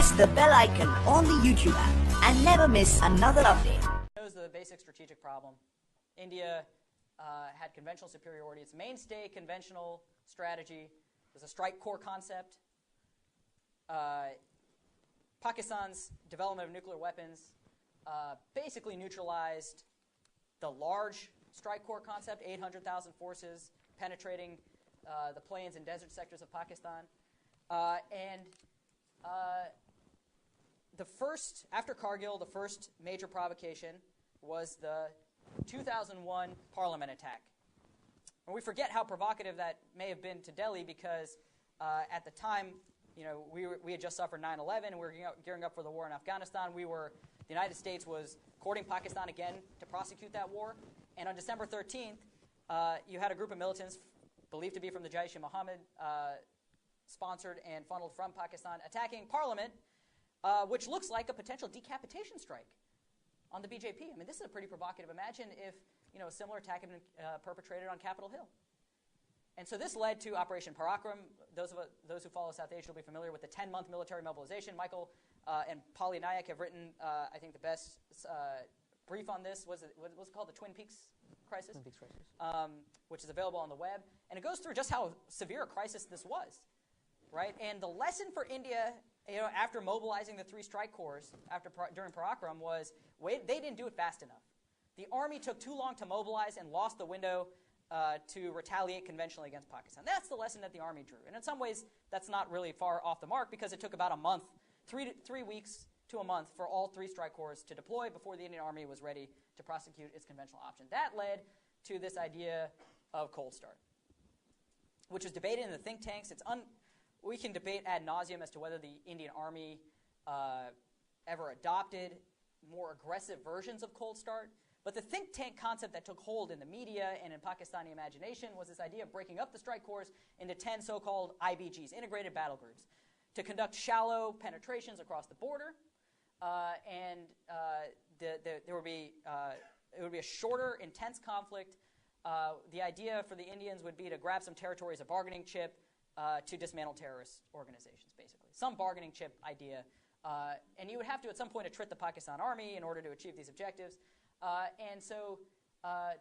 press the bell icon on the YouTube app and never miss another update. Knows the basic strategic problem. India had conventional superiority. Its mainstay conventional strategy was a strike core concept. Pakistan's development of nuclear weapons basically neutralized the large strike core concept, 800,000 forces penetrating the plains and desert sectors of Pakistan. After Kargil, the first major provocation was the 2001 Parliament attack. And we forget how provocative that may have been to Delhi because at the time, we had just suffered 9/11 and we were gearing up for the war in Afghanistan. The United States was courting Pakistan again to prosecute that war. And on December 13th, you had a group of militants believed to be from the Jaish-e-Mohammed, sponsored and funneled from Pakistan, attacking Parliament, which looks like a potential decapitation strike on the BJP. I mean, this is a pretty provocative. Imagine if a similar attack had been perpetrated on Capitol Hill. And so this led to Operation Parakram. Those who follow South Asia will be familiar with the 10-month military mobilization. Michael and Polly Nayak have written, I think, the best brief on this. What's it called? The Twin Peaks Crisis? Twin Peaks Crisis. Which is available on the web. And it goes through just how severe a crisis this was, right? And the lesson for India, after mobilizing the 3 strike corps during Parakram was they didn't do it fast enough. The army took too long to mobilize and lost the window to retaliate conventionally against Pakistan. That's the lesson that the army drew. And in some ways, that's not really far off the mark because it took about a month, 3 weeks to a month for all 3 strike corps to deploy before the Indian Army was ready to prosecute its conventional option. That led to this idea of cold start, which was debated in the think tanks. We can debate ad nauseum as to whether the Indian Army ever adopted more aggressive versions of cold start. But the think tank concept that took hold in the media and in Pakistani imagination was this idea of breaking up the strike corps into 10 so-called IBGs, integrated battle groups, to conduct shallow penetrations across the border. It would be a shorter, intense conflict. The idea for the Indians would be to grab some territory as a bargaining chip to dismantle terrorist organizations, basically. Some bargaining chip idea. And you would have to, at some point, attrit the Pakistan army in order to achieve these objectives. And so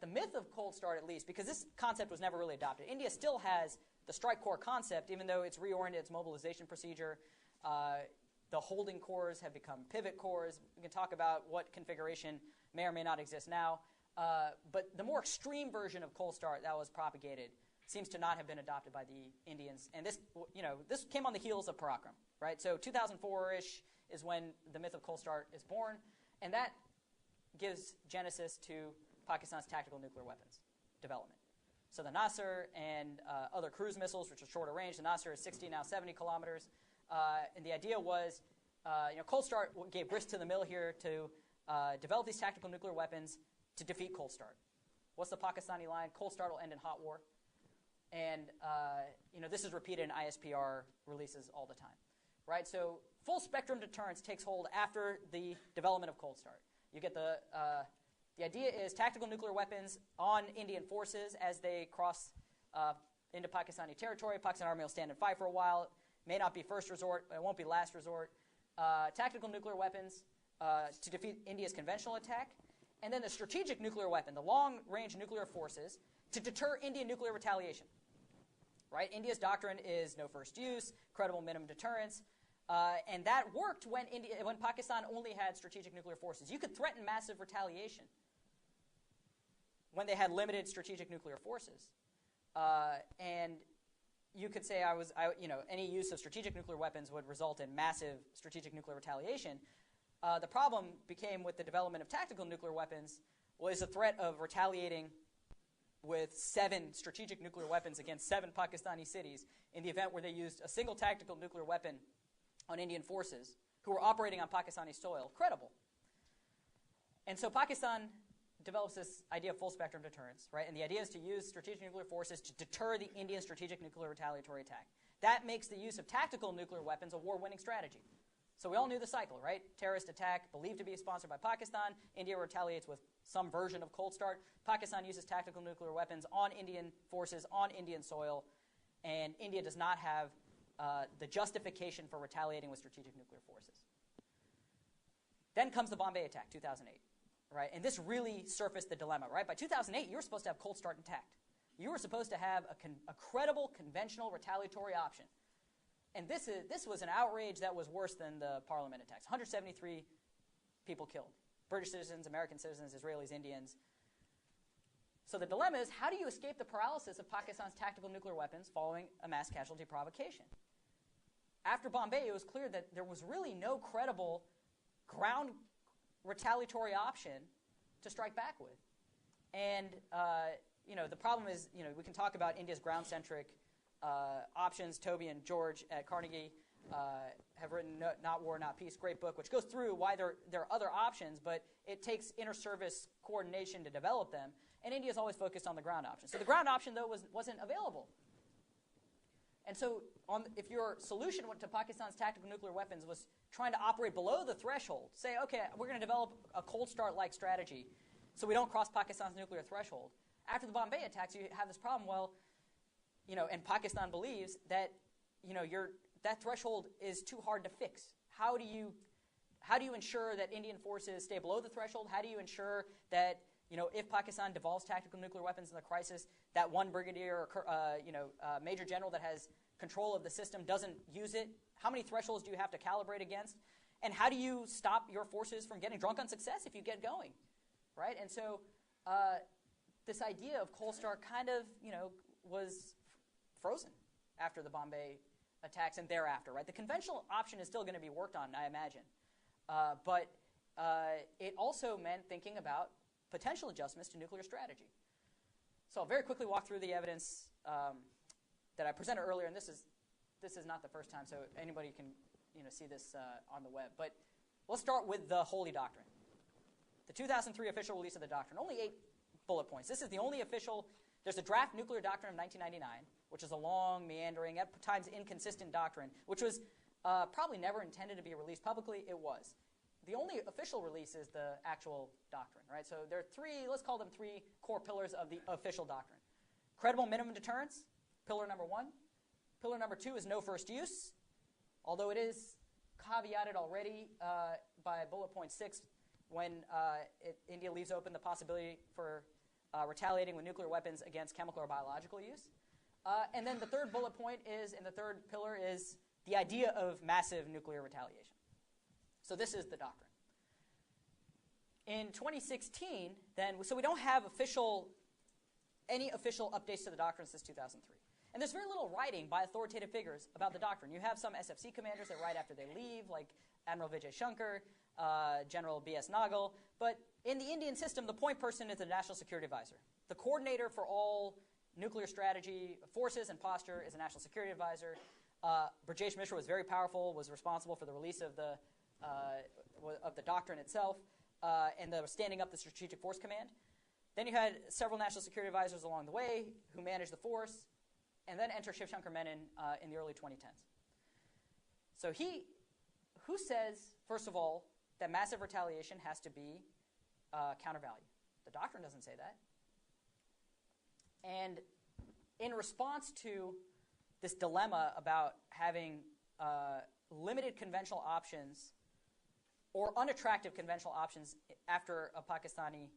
the myth of cold start, at least, because this concept was never really adopted. India still has the strike corps concept, even though it's reoriented its mobilization procedure. The holding corps have become pivot corps. We can talk about what configuration may or may not exist now. But the more extreme version of cold start that was propagated seems to not have been adopted by the Indians. And this came on the heels of Parakram, right? So 2004-ish is when the myth of cold start is born. And that gives genesis to Pakistan's tactical nuclear weapons development. So the Nasr and other cruise missiles, which are shorter range. The Nasr is 60, now 70 kilometers. And the idea was, cold start gave grist to the mill here to develop these tactical nuclear weapons to defeat cold start. What's the Pakistani line? Cold start will end in hot war. And this is repeated in ISPR releases all the time, right? So full spectrum deterrence takes hold after the development of cold start. You get the idea is tactical nuclear weapons on Indian forces as they cross into Pakistani territory. Pakistan Army will stand and fight for a while. May not be first resort, but it won't be last resort. Tactical nuclear weapons to defeat India's conventional attack. And then the strategic nuclear weapon, the long-range nuclear forces, to deter Indian nuclear retaliation. Right? India's doctrine is no first use, credible minimum deterrence. And that worked when Pakistan only had strategic nuclear forces. You could threaten massive retaliation when they had limited strategic nuclear forces. And you could say any use of strategic nuclear weapons would result in massive strategic nuclear retaliation. The problem became with the development of tactical nuclear weapons was the threat of retaliating with 7 strategic nuclear weapons against 7 Pakistani cities in the event where they used a single tactical nuclear weapon on Indian forces who were operating on Pakistani soil, credible. And so Pakistan develops this idea of full spectrum deterrence, right? And the idea is to use strategic nuclear forces to deter the Indian strategic nuclear retaliatory attack. That makes the use of tactical nuclear weapons a war-winning strategy. So we all knew the cycle, right? Terrorist attack believed to be sponsored by Pakistan. India retaliates with some version of cold start. Pakistan uses tactical nuclear weapons on Indian forces, on Indian soil. And India does not have the justification for retaliating with strategic nuclear forces. Then comes the Bombay attack, 2008, right? And this really surfaced the dilemma, right? By 2008, you were supposed to have Cold Start intact. You were supposed to have a credible, conventional retaliatory option. And this was an outrage that was worse than the Parliament attacks. 173 people killed. British citizens, American citizens, Israelis, Indians. So the dilemma is, how do you escape the paralysis of Pakistan's tactical nuclear weapons following a mass casualty provocation? After Bombay, it was clear that there was really no credible ground retaliatory option to strike back with. And the problem is, we can talk about India's ground-centric options. Toby and George at Carnegie have written Not War, Not Peace, great book, which goes through why there are other options, but it takes inter-service coordination to develop them. And India's always focused on the ground option. So the ground option, though, wasn't available. And so if your solution to Pakistan's tactical nuclear weapons was trying to operate below the threshold, say, okay, we're going to develop a Cold Start-like strategy so we don't cross Pakistan's nuclear threshold. After the Bombay attacks, you have this problem, and Pakistan believes that, that threshold is too hard to fix. How do you ensure that Indian forces stay below the threshold? How do you ensure that, if Pakistan devolves tactical nuclear weapons in the crisis, that one brigadier or major general that has control of the system doesn't use it? How many thresholds do you have to calibrate against? And how do you stop your forces from getting drunk on success if you get going, right? And so this idea of Cold Start kind of, was frozen after the Bombay attacks and thereafter, right? The conventional option is still going to be worked on, I imagine. But it also meant thinking about potential adjustments to nuclear strategy. So I'll very quickly walk through the evidence that I presented earlier, and this is not the first time, so anybody can see this on the web. But let's start with the Holy Doctrine. The 2003 official release of the doctrine, only 8 bullet points. This is the only official. There's a draft nuclear doctrine of 1999, which is a long, meandering, at times inconsistent doctrine, which was probably never intended to be released publicly. It was. The only official release is the actual doctrine, right? So there are 3, let's call them 3 core pillars of the official doctrine. Credible minimum deterrence, pillar number 1. Pillar number 2 is no first use, although it is caveated already by bullet point 6 when India leaves open the possibility for retaliating with nuclear weapons against chemical or biological use. And then the third bullet point is, and the third pillar is the idea of massive nuclear retaliation. So this is the doctrine. In 2016, then, so we don't have any official updates to the doctrine since 2003. And there's very little writing by authoritative figures about the doctrine. You have some SFC commanders that write after they leave, like Admiral Vijay Shankar, General B.S. Nagal. But in the Indian system, the point person is the National Security Advisor. The coordinator for all nuclear strategy forces and posture is a National Security Advisor. Brajesh Mishra was very powerful, was responsible for the release of the doctrine itself, and the standing up the Strategic Force Command. Then you had several National Security Advisors along the way who managed the force, and then enter Shiv Shankar Menon in the early 2010s. So who says, first of all, that massive retaliation has to be countervalued? The doctrine doesn't say that. And in response to this dilemma about having limited conventional options or unattractive conventional options after a Pakistani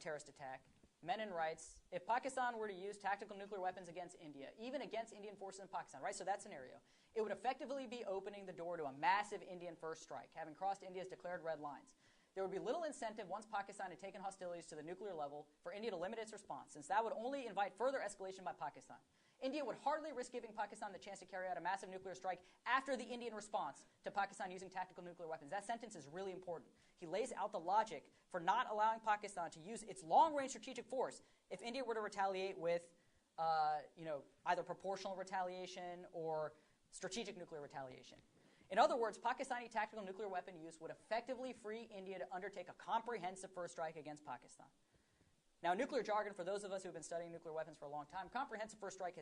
terrorist attack, Menon writes, if Pakistan were to use tactical nuclear weapons against India, even against Indian forces in Pakistan, right, so that scenario, it would effectively be opening the door to a massive Indian first strike, having crossed India's declared red lines. There would be little incentive once Pakistan had taken hostilities to the nuclear level for India to limit its response, since that would only invite further escalation by Pakistan. India would hardly risk giving Pakistan the chance to carry out a massive nuclear strike after the Indian response to Pakistan using tactical nuclear weapons. That sentence is really important. He lays out the logic for not allowing Pakistan to use its long-range strategic force if India were to retaliate with either proportional retaliation or strategic nuclear retaliation. In other words, Pakistani tactical nuclear weapon use would effectively free India to undertake a comprehensive first strike against Pakistan. Now, nuclear jargon, for those of us who have been studying nuclear weapons for a long time, comprehensive first strike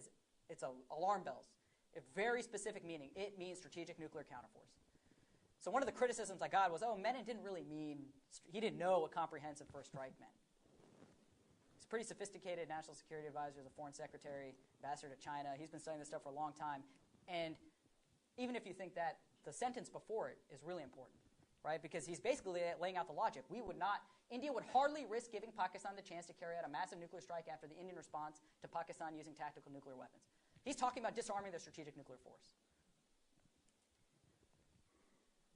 it's alarm bells. A very specific meaning. It means strategic nuclear counterforce. So one of the criticisms I got was, Menon didn't really mean, he didn't know what comprehensive first strike meant. He's a pretty sophisticated national security advisor, he's a foreign secretary, ambassador to China. He's been studying this stuff for a long time. And even if you think that, the sentence before it is really important, right? Because he's basically laying out the logic. India would hardly risk giving Pakistan the chance to carry out a massive nuclear strike after the Indian response to Pakistan using tactical nuclear weapons. He's talking about disarming their strategic nuclear force.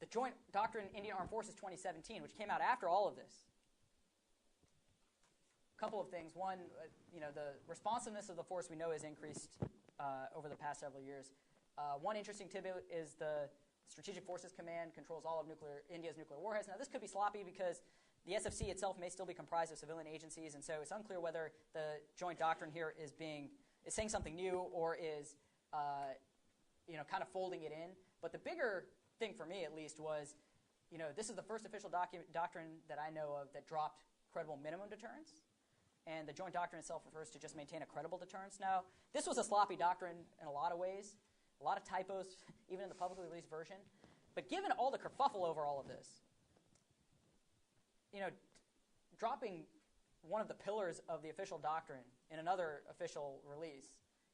The Joint Doctrine Indian Armed Forces 2017, which came out after all of this. A couple of things. One, the responsiveness of the force we know has increased over the past several years. One interesting tidbit is the Strategic Forces Command controls all of India's nuclear warheads. Now, this could be sloppy because the SFC itself may still be comprised of civilian agencies, and so it's unclear whether the joint doctrine here is saying something new or is kind of folding it in. But the bigger thing for me, at least, was this is the first official doctrine that I know of that dropped credible minimum deterrence. And the joint doctrine itself refers to just maintain a credible deterrence. Now, this was a sloppy doctrine in a lot of ways. A lot of typos, even in the publicly released version. But given all the kerfuffle over all of this, dropping one of the pillars of the official doctrine in another official release